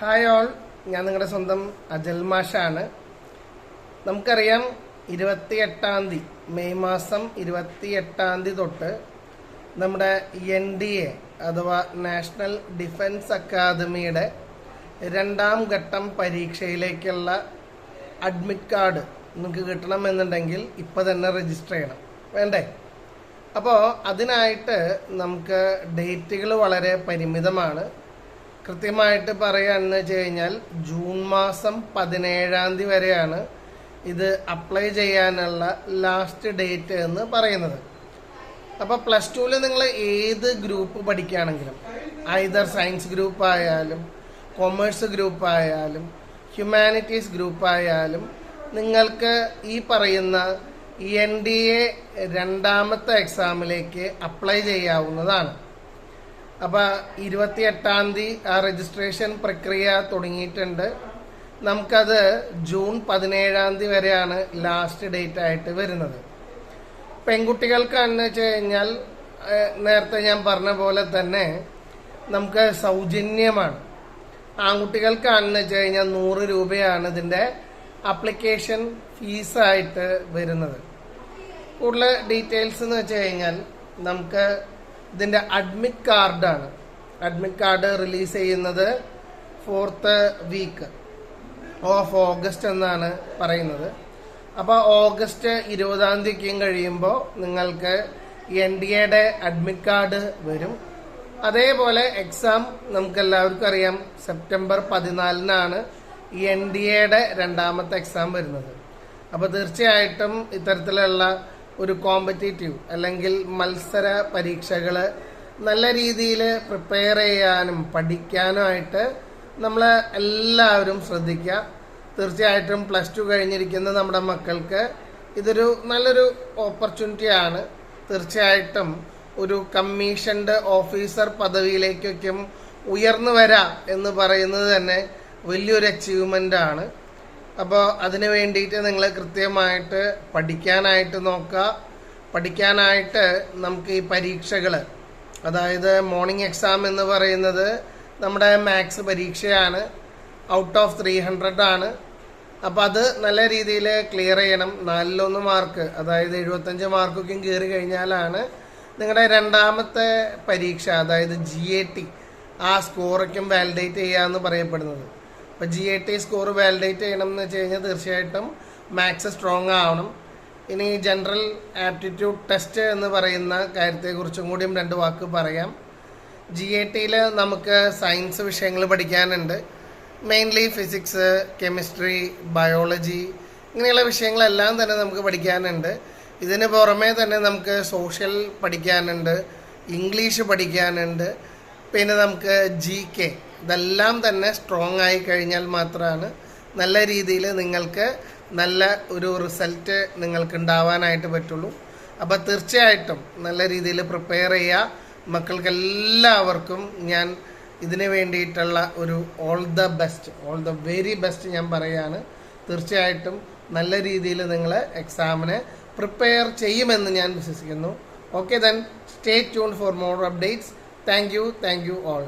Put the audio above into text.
Hi all, ഞാൻ നിങ്ങളുടെ സ്വന്തം അജൽ മാഷാണ്. നമുക്കറിയാം 28 മെയ് മാസം 28 തൊട്ട് നമ്മുടെ NDA അഥവാ നാഷണൽ ഡിഫൻസ് അക്കാദമിയുടെ 2ാം ഘട്ടം പരീക്ഷയിലേക്കുള്ള അഡ്മിറ്റ് കാർഡ് നിങ്ങൾക്ക് കിട്ടണമെന്നുണ്ടെങ്കിൽ ഇപ്പോൾ തന്നെ രജിസ്റ്റർ ചെയ്യണം, വേണ്ടേ? അപ്പോൾ അതിനായിട്ട് നമുക്ക് ഡേറ്റുകൾ വളരെ പരിമിതമാണ്. കൃത്യമായിട്ട് പറയുകയാണെന്ന് വെച്ച് കഴിഞ്ഞാൽ ജൂൺ മാസം 17 വരെയാണ് ഇത് അപ്ലൈ ചെയ്യാനുള്ള ലാസ്റ്റ് ഡേറ്റ് എന്ന് പറയുന്നത്. അപ്പോൾ പ്ലസ് ടുവിൽ നിങ്ങൾ ഏത് ഗ്രൂപ്പ് പഠിക്കുകയാണെങ്കിലും, ഐദർ സയൻസ് ഗ്രൂപ്പ് ആയാലും കൊമേഴ്സ് ഗ്രൂപ്പ് ആയാലും ഹ്യൂമാനിറ്റീസ് ഗ്രൂപ്പ് ആയാലും നിങ്ങൾക്ക് ഈ പറയുന്ന NDA 2ാമത്തെ എക്സാമിലേക്ക് അപ്ലൈ ചെയ്യാവുന്നതാണ്. അപ്പോൾ 28 ആ രജിസ്ട്രേഷൻ പ്രക്രിയ തുടങ്ങിയിട്ടുണ്ട്. നമുക്കത് ജൂൺ 17 വരെയാണ് ലാസ്റ്റ് ഡേറ്റ് ആയിട്ട് വരുന്നത്. പെൺകുട്ടികൾക്കാണെന്ന് വെച്ച് കഴിഞ്ഞാൽ നേരത്തെ ഞാൻ പറഞ്ഞ പോലെ തന്നെ നമുക്ക് സൗജന്യമാണ്. ആൺകുട്ടികൾക്കാണെന്ന് വെച്ച് കഴിഞ്ഞാൽ 100 രൂപയാണ് ഇതിൻ്റെ അപ്ലിക്കേഷൻ ഫീസായിട്ട് വരുന്നത്. കൂടുതൽ ഡീറ്റെയിൽസ് എന്ന് വെച്ച് കഴിഞ്ഞാൽ നമുക്ക് ഇതിൻ്റെ അഡ്മിറ്റ് കാർഡാണ്. അഡ്മിറ്റ് കാർഡ് റിലീസ് ചെയ്യുന്നത് 4th വീക്ക് ഓഫ് ഓഗസ്റ്റ് എന്നാണ് പറയുന്നത്. അപ്പോൾ ഓഗസ്റ്റ് 20 കഴിയുമ്പോൾ നിങ്ങൾക്ക് NDAയുടെ അഡ്മിറ്റ് കാർഡ് വരും. അതേപോലെ എക്സാം നമുക്ക് എല്ലാവർക്കും അറിയാം, സെപ്റ്റംബർ 14 NDAയുടെ 2ാമത്തെ എക്സാം വരുന്നത്. അപ്പോൾ തീർച്ചയായിട്ടും ഇത്തരത്തിലുള്ള ഒരു കോമ്പറ്റേറ്റീവ് അല്ലെങ്കിൽ മത്സര പരീക്ഷകൾ നല്ല രീതിയിൽ പ്രിപ്പയർ ചെയ്യാനും പഠിക്കാനുമായിട്ട് നമ്മൾ എല്ലാവരും ശ്രദ്ധിക്കുക. തീർച്ചയായിട്ടും പ്ലസ് 2 കഴിഞ്ഞിരിക്കുന്ന നമ്മുടെ മക്കൾക്ക് ഇതൊരു നല്ലൊരു ഓപ്പർച്യൂണിറ്റിയാണ്. തീർച്ചയായിട്ടും ഒരു കമ്മീഷൻഡ് ഓഫീസർ പദവിയിലേക്കൊക്കെ ഉയർന്നു വരാം എന്ന് പറയുന്നത് തന്നെ വലിയൊരു അച്ചീവ്മെൻ്റ് ആണ്. അപ്പോൾ അതിന് വേണ്ടിയിട്ട് നിങ്ങൾ കൃത്യമായിട്ട് പഠിക്കാനായിട്ട് നോക്കുക. പഠിക്കാനായിട്ട് നമുക്ക് ഈ പരീക്ഷകൾ, അതായത് മോർണിംഗ് എക്സാം എന്ന് പറയുന്നത് നമ്മുടെ മാത്സ് പരീക്ഷയാണ്, ഔട്ട് ഓഫ് 300 ആണ്. അപ്പോൾ അത് നല്ല രീതിയിൽ ക്ലിയർ ചെയ്യണം. 4-1 മാർക്ക്, അതായത് 75 മാർക്കൊക്കെ കയറി കഴിഞ്ഞാലാണ് നിങ്ങളുടെ 2ാമത്തെ പരീക്ഷ, അതായത് GAT ആ സ്കോറൊക്കെ വാലിഡേറ്റ് ചെയ്യാമെന്ന് പറയപ്പെടുന്നത്. അപ്പോൾ GAT സ്കോർ വാലിഡേറ്റ് ചെയ്യണം എന്ന് വെച്ച് കഴിഞ്ഞാൽ തീർച്ചയായിട്ടും മാത്സ് സ്ട്രോങ് ആവണം. ഇനി ജനറൽ ആപ്റ്റിറ്റ്യൂഡ് ടെസ്റ്റ് എന്ന് പറയുന്ന കാര്യത്തെക്കുറിച്ചും കൂടിയും 2 വാക്ക് പറയാം. GATയിൽ നമുക്ക് സയൻസ് വിഷയങ്ങൾ പഠിക്കാനുണ്ട്. മെയിൻലി ഫിസിക്സ്, കെമിസ്ട്രി, ബയോളജി ഇങ്ങനെയുള്ള വിഷയങ്ങളെല്ലാം തന്നെ നമുക്ക് പഠിക്കാനുണ്ട്. ഇതിന് പുറമേ തന്നെ നമുക്ക് സോഷ്യൽ പഠിക്കാനുണ്ട്, ഇംഗ്ലീഷ് പഠിക്കാനുണ്ട്, പിന്നെ നമുക്ക് GK. ഇതെല്ലാം തന്നെ സ്ട്രോങ് ആയി കഴിഞ്ഞാൽ മാത്രമാണ് നല്ല രീതിയിൽ നിങ്ങൾക്ക് നല്ല ഒരു റിസൾട്ട് നിങ്ങൾക്ക് ഉണ്ടാവാനായിട്ട് പറ്റുള്ളൂ. അപ്പോൾ തീർച്ചയായിട്ടും നല്ല രീതിയിൽ പ്രിപ്പയർ ചെയ്യുക. മക്കൾക്ക് എല്ലാവർക്കും ഞാൻ ഇതിന് വേണ്ടിയിട്ടുള്ള ഒരു ഓൾ ദ വെരി ബെസ്റ്റ് ഞാൻ പറയുകയാണ്. തീർച്ചയായിട്ടും നല്ല രീതിയിൽ നിങ്ങൾ എക്സാമിന് പ്രിപ്പയർ ചെയ്യുമെന്ന് ഞാൻ വിശ്വസിക്കുന്നു. Okay, then stay tune for more updates. Thank you all.